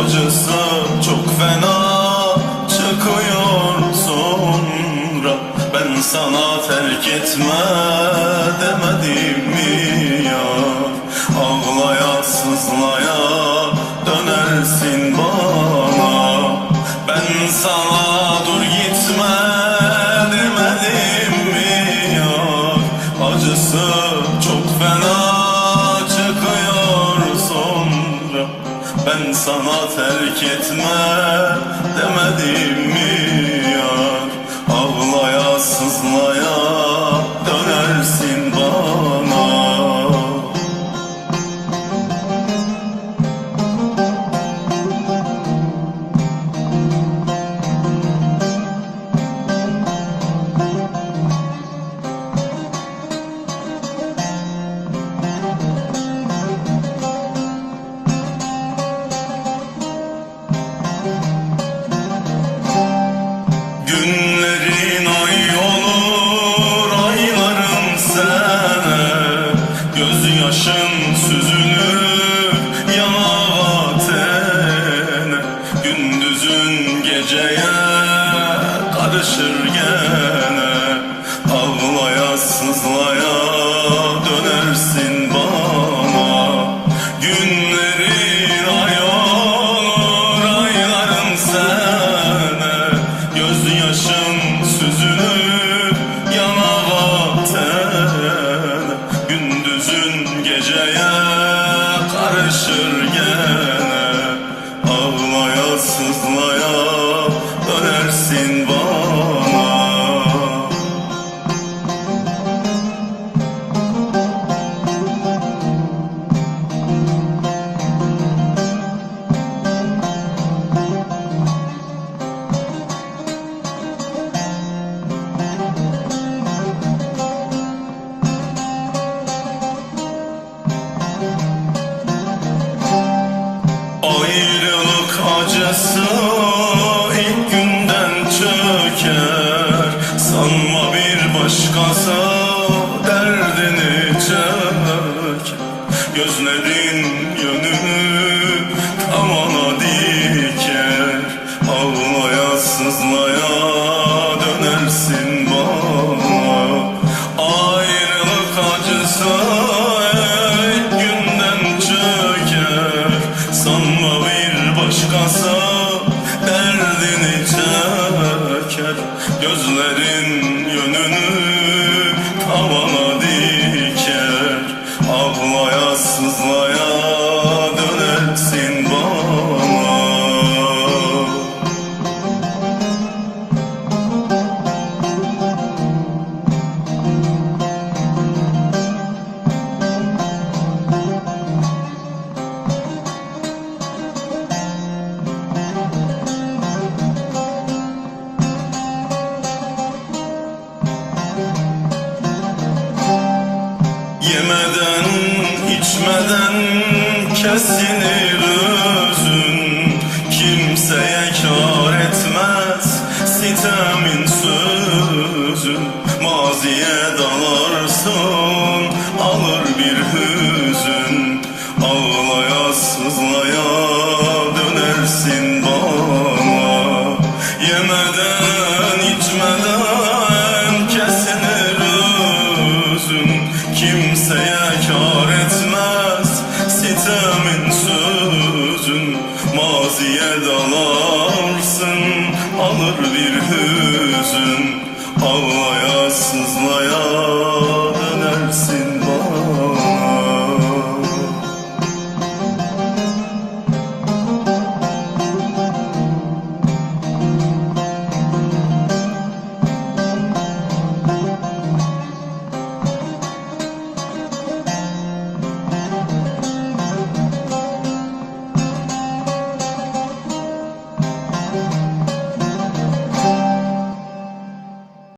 acısı çok fena çıkıyor sonra. Ben sana terk etme demedim mi yar? Ağlaya sızlaya dönersin bana. Ben sana dur gitme demedim mi yar? Acısı çok fena çıkıyor sonra. Ben sana terk etme demedim mi yar? Ağlaya sızlaya dönersin bana. Günlerin ay olur, ayların sene. Gözyaşın süzülür yana tene. Gündüzün geceye karışır gene. Ağlaya sızlaya dönersin bana. Günlerin ay olur, ayların sene. Gözyaşın süzülür yana tene. Gündüzün geceye karışır gene. Ağlaya sızlaya dönersin bana. Ayrılık acısı ilk günden çöker. Sanma bir başkası derdini çeker. Gözlerin yönünü tavana diker. Ağlaya sızlaya dönersin bana. Ayrılık acısı ilk günden çöker. Sanma bir başkası derdini çeker. Gözlerin yönünü tavana diker. Ağlaya sızlaya dönersin bana. Yemeden içmeden kesilir özün. Kimseye kâr etmez sitemin sözün. Maziye dalarsın alır bir hüzün. Ağlaya sızlaya dönersin bana. Yemeden içmeden kesilir özün. Kimseye kâr etmez sitemin sözün. Maziye dalarsın alır bir hüzün. Ağlaya sızlaya